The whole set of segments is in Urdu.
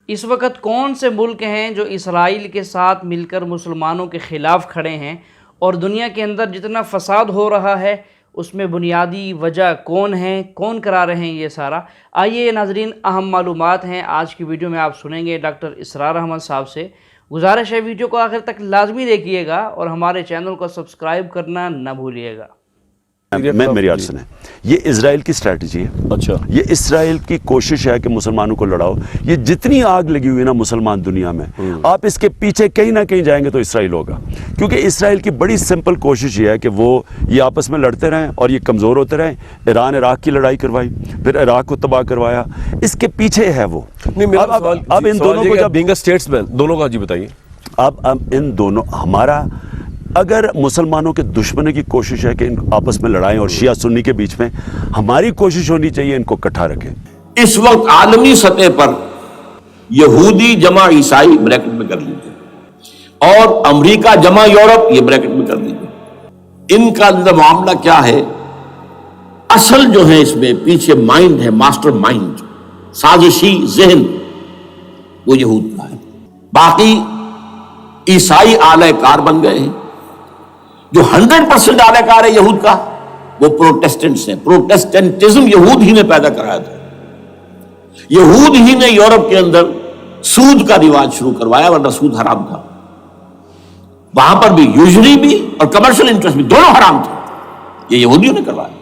اس وقت کون سے ملک ہیں جو اسرائیل کے ساتھ مل کر مسلمانوں کے خلاف کھڑے ہیں، اور دنیا کے اندر جتنا فساد ہو رہا ہے اس میں بنیادی وجہ کون ہیں، کون کرا رہے ہیں یہ سارا؟ آئیے ناظرین، اہم معلومات ہیں آج کی ویڈیو میں آپ سنیں گے ڈاکٹر اسرار احمد صاحب سے۔ گزارش ہے ویڈیو کو آخر تک لازمی دیکھیے گا اور ہمارے چینل کو سبسکرائب کرنا نہ بھولیے گا۔ میری عرض سنیں، یہ اسرائیل کی اسٹریٹجی ہے۔ اچھا، یہ اسرائیل کی کوشش ہے کہ مسلمانوں کو لڑاؤ۔ یہ جتنی آگ لگی ہوئی ہے نا مسلمان دنیا میں، آپ اس کے پیچھے کہیں نہ کہیں جائیں گے تو اسرائیل ہوگا، کیونکہ اسرائیل کی بڑی سمپل کوشش یہ ہے کہ وہ یہ آپس میں لڑتے رہیں اور یہ کمزور ہوتے رہیں۔ ایران عراق کی لڑائی کروائی، پھر عراق کو تباہ کروایا، اس کے پیچھے ہے وہ۔ اب ان دونوں کو جب بینگ اسٹیٹس مین دونوں کا جی بتائیے، اب ان دونوں ہمارا اگر مسلمانوں کے دشمنی کی کوشش ہے کہ ان آپس میں لڑائیں اور شیعہ سنی کے بیچ میں، ہماری کوشش ہونی چاہیے ان کو اکٹھا رکھیں۔ اس وقت عالمی سطح پر یہودی جمع عیسائی بریکٹ میں کر لیجیے اور امریکہ جمع یورپ یہ بریکٹ میں کر لیجیے۔ ان کا معاملہ کیا ہے؟ اصل جو ہے اس میں پیچھے مائنڈ ہے، ماسٹر مائنڈ، سازشی ذہن، وہ یہود کا ہے۔ باقی عیسائی اعلی کار بن گئے ہیں۔ جو 100% اعلی کار ہے یہود کا وہ پروٹیسٹنٹس ہیں۔ پروٹیسٹنٹزم یہود ہی نے پیدا کرایا تھا۔ یہود ہی نے یورپ کے اندر سود کا رواج شروع کروایا، ورنہ سود حرام تھا۔ وہاں پر بھی یوزری بھی اور کمرشل انٹرسٹ بھی دونوں حرام تھے، یہ یہودیوں نے کروایا۔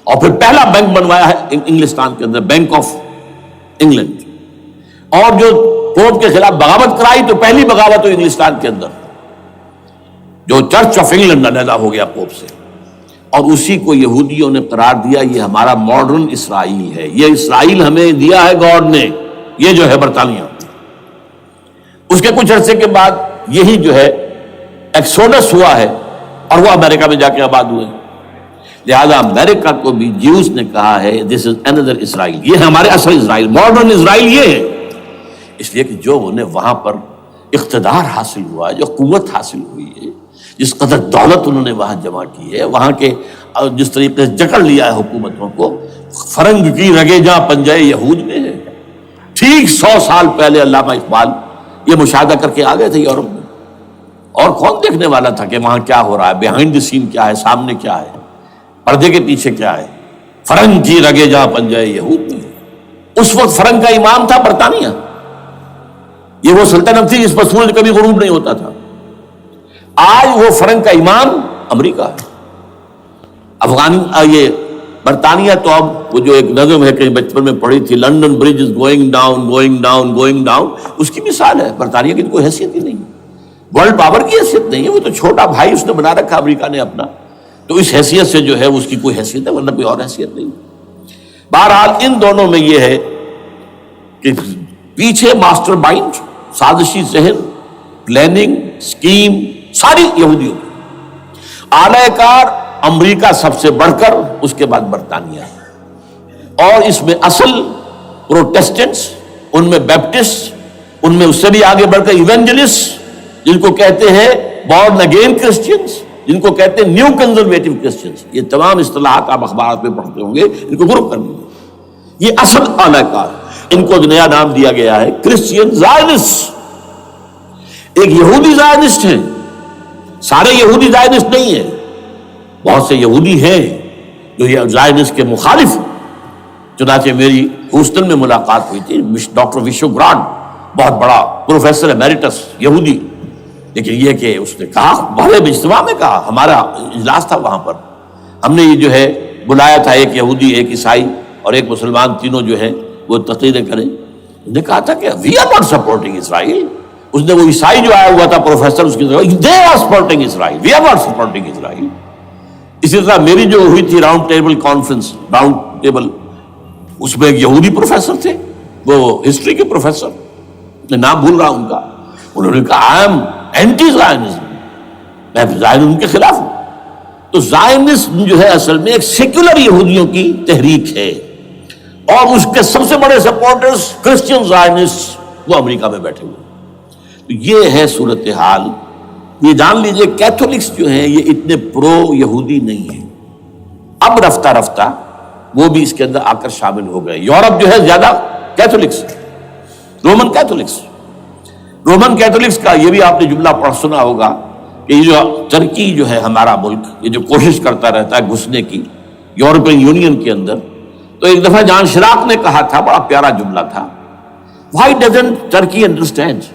اور پھر پہلا بینک بنوایا ہے انگلستان کے اندر، بینک آف انگلینڈ۔ اور جو پوپ کے خلاف بغاوت کرائی تو پہلی بغاوت ہوئی انگلستان کے اندر، جو چرچ آف انگلینڈ علیحدہ ہو گیا پوپ سے، اور اسی کو یہودیوں نے قرار دیا یہ ہمارا ماڈرن اسرائیل ہے۔ یہ اسرائیل ہمیں دیا ہے گاڈ نے، یہ جو ہے برطانیہ۔ اس کے کچھ عرصے کے بعد یہی جو ہے ایکسوڈس ہوا ہے اور وہ امریکہ میں جا کے آباد ہوئے۔ لہذا امریکہ کو بھی جیوز نے کہا ہے دس از اندر اسرائیل، یہ ہے ہمارے اصل اسرائیل، ماڈرن اسرائیل یہ ہے۔ اس لیے کہ جو انہیں وہاں پر اقتدار حاصل ہوا ہے، جو قوت حاصل ہوئی ہے، جس قدر دولت انہوں نے وہاں جمع کی ہے، وہاں کے جس طریقے سے جکڑ لیا ہے حکومتوں کو، فرنگ کی رگے جہاں پنجے یہود میں ہے۔ ٹھیک 100 سال پہلے علامہ اقبال یہ مشاہدہ کر کے آ گئے تھے یورپ میں، اور کون دیکھنے والا تھا کہ وہاں کیا ہو رہا ہے، بیہائنڈ دی سین کیا ہے، سامنے کیا ہے، پردے کے پیچھے کیا ہے۔ فرنگ کی رگے جہاں پنجے یہود میں ہے۔ اس وقت فرنگ کا امام تھا برطانیہ، یہ وہ سلطنت تھی جس پر سورج کبھی غروب نہیں ہوتا تھا۔ آج وہ فرنگ کا امام امریکہ ہے۔ یہ برطانیہ تو اب وہ جو ایک نظم ہے کہ بچپن میں پڑھی تھی، London bridge is going down going down going down, اس کی مثال ہے۔ برطانیہ کی تو کوئی حیثیت ہی نہیں ہے، ورلڈ پاور کی حیثیت نہیں ہے، وہ تو چھوٹا بھائی اس نے بنا رکھا امریکہ نے اپنا، تو اس حیثیت سے جو ہے اس کی کوئی حیثیت ہے، ورنہ کوئی اور حیثیت نہیں۔ بہرحال ان دونوں میں یہ ہے کہ پیچھے ماسٹر مائنڈ، سازشی ذہن، پلاننگ، سکیم ساری یہودیوں کی۔ اعلی کار امریکہ سب سے بڑھ کر، اس کے بعد برطانیہ، اور اس میں اصل پروٹیسٹنٹس، ان میں بیپٹسٹ، ان میں اس سے بھی آگے بڑھ کر ایونجلسٹ، جن کو کہتے ہیں بورن اگین کرسچنز، جن کو کہتے ہیں نیو کنزرویٹو کرسچنز۔ یہ تمام اصطلاحات آپ اخبارات میں پڑھتے ہوں گے، ان کو گروپ کر لیجیے۔ یہ اصل اعلی کار، ان کو نیا نام دیا گیا ہے کرسچین زائنسٹ۔ ایک یہودی زائنسٹ ہیں، سارے یہودی زائنسٹ نہیں ہیں، بہت سے یہودی ہیں جو یہ زائنسٹ کے مخالف۔ چنانچہ میری ہیوسٹن میں ملاقات ہوئی تھی ڈاکٹر وشو گرانڈ، بہت بڑا پروفیسر ایمیریٹس یہودی، لیکن یہ کہ اس نے کہا، بڑے اجتماع میں کہا، ہمارا اجلاس تھا وہاں پر، ہم نے یہ جو ہے بلایا تھا ایک یہودی، ایک عیسائی اور ایک مسلمان، تینوں جو ہے وہ تقریریں کریں۔ انہوں نے کہا تھا کہ وی آر ناٹ سپورٹنگ اسرائیل۔ اس نے وہ عیسائی جو آیا ہوا تھا پروفیسر، اس کی طرف they are supporting Israel, we are not supporting Israel. اسی طرح میری جو ہوئی تھی round table conference, round table, اس میں ایک یہودی پروفیسر تھے، وہ ہسٹری کے پروفیسر، میں نام بھول رہا ان کا، انہوں نے کہا آئی ایم اینٹی زائنزم، میں زائنزم کے خلاف ہوں۔ تو زائنزم جو ہے اصل میں ایک سیکولر یہودیوں کی تحریک ہے، اور اس کے سب سے بڑے سپورٹرز کرسچین زائنسٹ وہ امریکہ میں بیٹھے ہوئے۔ تو یہ ہے صورتحال۔ یہ جان لیجئے کیتھولکس جو ہیں یہ اتنے پرو یہودی نہیں ہیں، اب رفتہ رفتہ وہ بھی اس کے اندر آ کر شامل ہو گئے۔ یورپ جو ہے زیادہ کیتھولکس ہے، رومن کیتھولکس کا یہ بھی آپ نے جملہ پڑھ سنا ہوگا کہ یہ جو ترکی جو ہے ہمارا ملک، یہ جو کوشش کرتا رہتا ہے گھسنے کی یورپین یونین کے اندر، تو ایک دفعہ جان شراق نے کہا تھا، بڑا پیارا جملہ تھا، why doesn't Turkey understand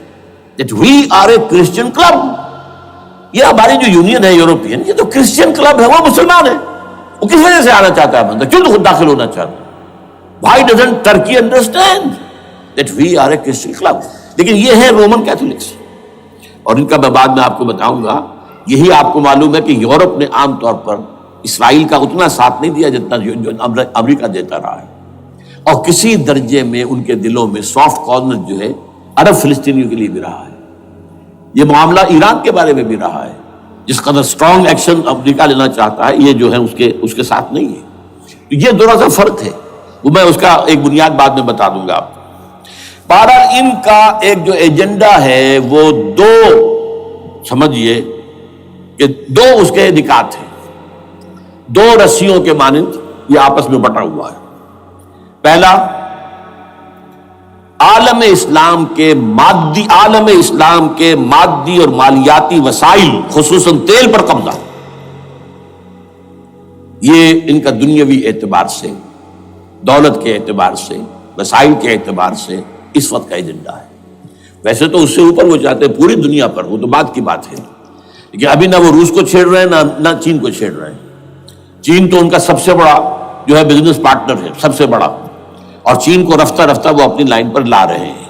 that we are a Christian club؟ یہ ہماری جو یونین ہے یورپین، یہ تو کرسچین کلب ہے، وہ مسلمان ہے، وہ کس وجہ سے آنا چاہتا ہے بندہ، کیوں تو خود داخل ہونا چاہتا ہے؟ why doesn't Turkey understand that we are a Christian club؟ لیکن یہ ہے رومن کیتھولکس، اور ان کا میں بعد میں آپ کو بتاؤں گا۔ یہی آپ کو معلوم ہے کہ یورپ نے عام طور پر اسرائیل کا اتنا ساتھ نہیں دیا جتنا جو امریکہ دیتا رہا ہے، اور کسی درجے میں ان کے دلوں میں سافٹ کارنر جو ہے عرب فلسطینیوں کے لیے بھی رہا ہے۔ یہ معاملہ ایران کے بارے میں بھی رہا ہے، جس قدر اسٹرانگ ایکشن امریکہ لینا چاہتا ہے، یہ جو ہے اس کے ساتھ نہیں ہے۔ تو یہ تھوڑا سا فرق ہے، وہ میں اس کا ایک بنیاد بعد میں بتا دوں گا آپ کو۔ بہرحال ان کا ایک جو ایجنڈا ہے وہ دو، سمجھیے کہ دو اس کے نکات ہیں، دو رسیوں کے مانند یہ آپس میں بٹا ہوا ہے۔ پہلا، عالم اسلام کے مادی اور مالیاتی وسائل، خصوصاً تیل پر قبضہ، یہ ان کا دنیاوی اعتبار سے، دولت کے اعتبار سے، وسائل کے اعتبار سے اس وقت کا ایجنڈا ہے۔ ویسے تو اس سے اوپر وہ چاہتے ہیں پوری دنیا پر، وہ تو بات کی بات ہے، لیکن ابھی نہ وہ روس کو چھیڑ رہے ہیں نہ چین کو چھیڑ رہے ہیں۔ چین تو ان کا سب سے بڑا جو ہے بزنس پارٹنر ہے، سب سے بڑا، اور چین کو رفتہ رفتہ وہ اپنی لائن پر لا رہے ہیں۔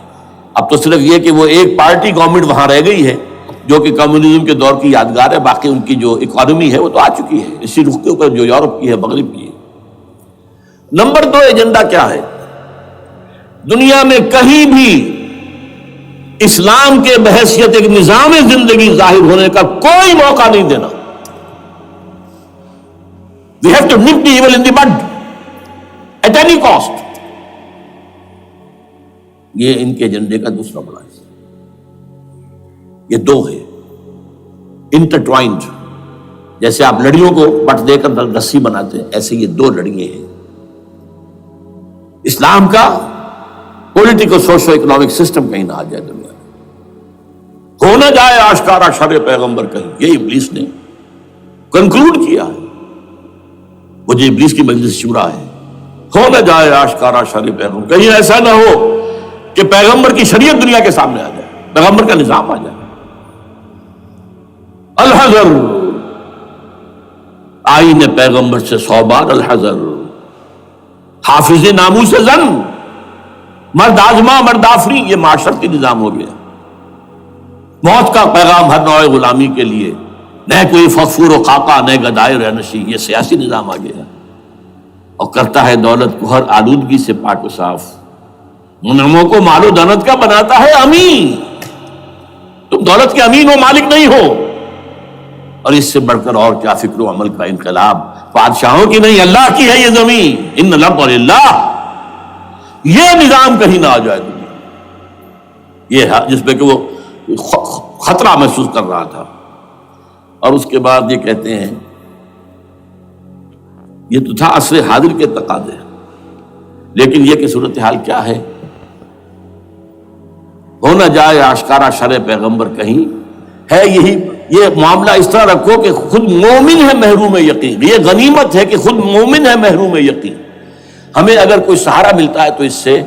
اب تو صرف یہ کہ وہ ایک پارٹی گورنمنٹ وہاں رہ گئی ہے جو کہ کمیونزم کے دور کی یادگار ہے، باقی ان کی جو اکانومی ہے وہ تو آ چکی ہے اسی رخ کے اوپر جو یورپ کی ہے، مغرب کی ہے۔ نمبر دو ایجنڈا کیا ہے؟ دنیا میں کہیں بھی اسلام کے بحیثیت ایک نظام زندگی ظاہر ہونے کا کوئی موقع نہیں دینا۔ We have to nip the evil in the bud at any cost۔ یہ ان کے ایجنڈے کا دوسرا بڑا حصہ۔ یہ دو ہے انٹرٹوائنڈ، جیسے آپ لڑیوں کو بٹ دے کر رسی بناتے ہیں، ایسے یہ دو لڑیے ہیں۔ اسلام کا پولیٹیکل سوشو اکنامک سسٹم کہیں نہ آ جائے دنیا میں، ہو نہ جائے آشکارا شر پیغمبر کہیں، یہ ابلیس نے کنکلوڈ کیا ہے، وہ جو ابلیس کی مجلس شورا ہے، ہو نہ جائے آشکارا شر پیغمبر، کہیں ایسا نہ ہو کہ پیغمبر کی شریعت دنیا کے سامنے آ جائے، پیغمبر کا نظام آ جائے۔ الحذر، آئین پیغمبر سے 100 بار الحذر، حافظ ناموس زن، مرد آزما مرد آفری، یہ معاشرتی نظام ہو گیا۔ موت کا پیغام ہر نوع غلامی کے لیے، نہ کوئی فخور و خاکہ نہ گدائے رہنشی، یہ سیاسی نظام آ گیا، اور کرتا ہے دولت کو ہر آلودگی سے پاک و صاف، منعموں کو مال و دولت کا بناتا ہے امین۔ تم دولت کے امین و مالک نہیں ہو، اور اس سے بڑھ کر اور کیا فکر و عمل کا انقلاب، بادشاہوں کی نہیں اللہ کی ہے یہ زمین، ان الارض للہ۔ یہ نظام کہیں نہ آ جائے دنیا، یہ ہے جس پہ کہ وہ خطرہ محسوس کر رہا تھا۔ اور اس کے بعد یہ کہتے ہیں، یہ تو تھا عصر حاضر کے تقاضے، لیکن یہ کہ صورتحال کیا ہے؟ ہو نہ جائے آشکارا شر پیغمبر کہیں، ہے یہی، یہ معاملہ اس طرح رکھو کہ خود مومن ہے محروم یقین، یہ غنیمت ہے کہ خود مومن ہے محروم یقین۔ ہمیں اگر کوئی سہارا ملتا ہے تو اس سے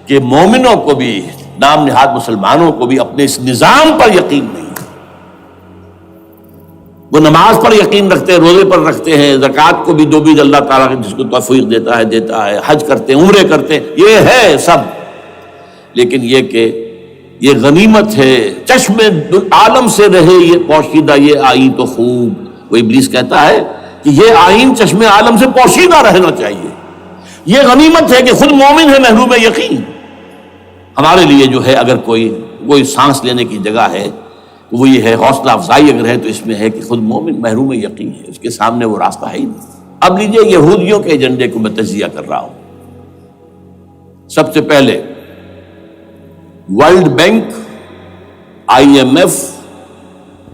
کہ مومنوں کو بھی، نام نہاد مسلمانوں کو بھی اپنے اس نظام پر یقین نہیں ہے۔ وہ نماز پر یقین رکھتے ہیں، روزے پر رکھتے ہیں، زکوٰۃ کو بھی دو بیج اللہ تعالیٰ جس کو توفیق دیتا ہے، حج کرتے ہیں، عمرے کرتے ہیں، یہ ہے سب، لیکن یہ کہ یہ غنیمت ہے، چشم عالم سے رہے یہ پوشیدہ یہ آئین تو خوب۔ وہ ابلیس کہتا ہے کہ یہ آئین چشم عالم سے پوشیدہ رہنا چاہیے، یہ غنیمت ہے کہ خود مومن ہے محروم یقین۔ ہمارے لیے جو ہے اگر کوئی سانس لینے کی جگہ ہے تو وہ یہ ہے، حوصلہ افزائی اگر ہے تو اس میں ہے کہ خود مومن محروم یقین ہے، اس کے سامنے وہ راستہ ہے ہی نہیں۔ اب لیجئے یہودیوں کے ایجنڈے کو میں تجزیہ کر رہا ہوں۔ سب سے پہلے World Bank, IMF،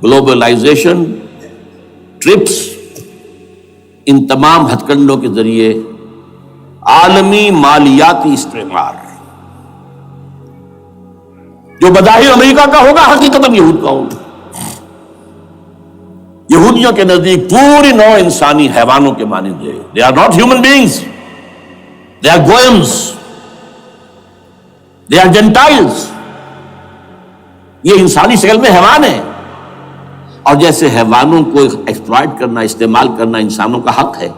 globalization, TRIPS, ان تمام ہتھ کنڈوں کے ذریعے عالمی مالیاتی استعمار، جو بظاہر امریکہ کا ہوگا حقیقتاً یہود کا ہوگا. یہودیوں کے نزدیک پوری نوع انسانی حیوانوں کے مانند ہے. They are not human beings, they are goyims, they are gentiles. یہ انسانی شکل میں حیوان ہیں, اور جیسے حیوانوں کو ایکسپلائٹ کرنا, استعمال کرنا انسانوں کا حق ہے.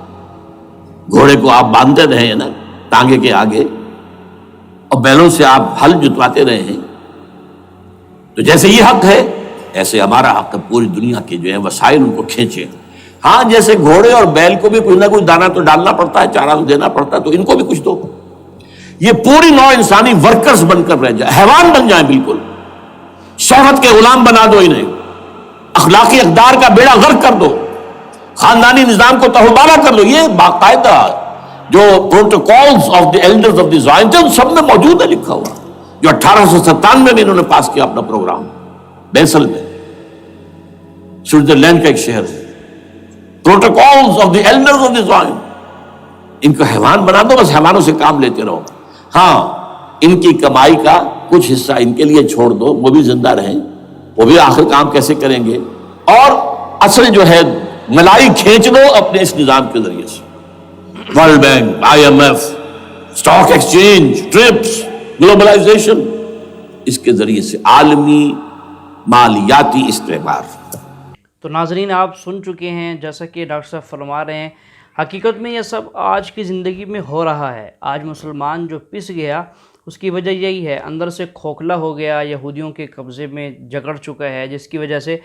گھوڑے کو آپ باندھتے رہے ہیں نا ٹانگے کے آگے, اور بیلوں سے آپ ہل جتواتے رہے ہیں, تو جیسے یہ حق ہے ایسے ہمارا حق ہے پوری دنیا کے جو ہے وسائل ان کو کھینچے. ہاں جیسے گھوڑے اور بیل کو بھی کوئی نہ کوئی دانہ تو ڈالنا پڑتا ہے, چارہ تو دینا پڑتا ہے, تو ان کو بھی کچھ دو. یہ پوری نوع انسانی ورکرز بن کر رہ جائے, حیوان بن جائیں بالکل. شہوت کے غلام بنا دو انہیں, اخلاقی اقدار کا بیڑا غرق کر دو, خاندانی نظام کو تہوبارہ کر دو. یہ باقاعدہ جو protocols of the elders of the Zion تھے ان سب میں موجود ہے لکھا ہوا, جو 1897 میں انہوں نے پاس کیا اپنا پروگرام بیسل میں, سوئٹزرلینڈ کا ایک شہر ہے. Protocols of the elders of the Zion. ان کو حیوان بنا دو, بس حیوانوں سے کام لیتے رہو. ہاں ان کی کمائی کا کچھ حصہ ان کے لیے چھوڑ دو, وہ بھی زندہ رہیں, وہ بھی آخر کام کیسے کریں گے, اور اصل جو ہے ملائی کھینچ دو اپنے اس نظام کے ذریعے سے. World Bank, I M F, stock exchange, TRIPS, globalization, اس کے ذریعے سے عالمی مالیاتی استعمار. تو ناظرین آپ سن چکے ہیں جیسا کہ ڈاکٹر صاحب فرما رہے ہیں, حقیقت میں یہ سب آج کی زندگی میں ہو رہا ہے. آج مسلمان جو پس گیا اس کی وجہ یہی ہے, اندر سے کھوکھلا ہو گیا, یہودیوں کے قبضے میں جکڑ چکا ہے, جس کی وجہ سے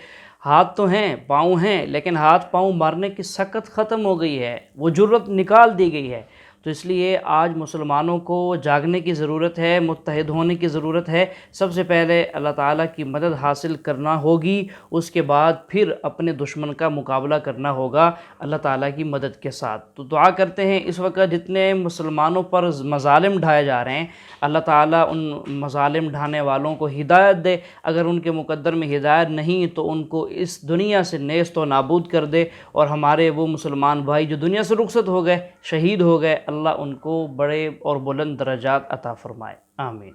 ہاتھ تو ہیں پاؤں ہیں لیکن ہاتھ پاؤں مارنے کی سکت ختم ہو گئی ہے, وہ جرت نکال دی گئی ہے. تو اس لیے آج مسلمانوں کو جاگنے کی ضرورت ہے, متحد ہونے کی ضرورت ہے. سب سے پہلے اللہ تعالیٰ کی مدد حاصل کرنا ہوگی, اس کے بعد پھر اپنے دشمن کا مقابلہ کرنا ہوگا اللہ تعالیٰ کی مدد کے ساتھ. تو دعا کرتے ہیں اس وقت جتنے مسلمانوں پر مظالم ڈھائے جا رہے ہیں اللہ تعالیٰ ان مظالم ڈھانے والوں کو ہدایت دے. اگر ان کے مقدر میں ہدایت نہیں تو ان کو اس دنیا سے نیست و نابود کر دے, اور ہمارے وہ مسلمان بھائی جو دنیا سے رخصت ہو گئے, شہید ہو گئے, اللہ ان کو بڑے اور بلند درجات عطا فرمائے. آمین.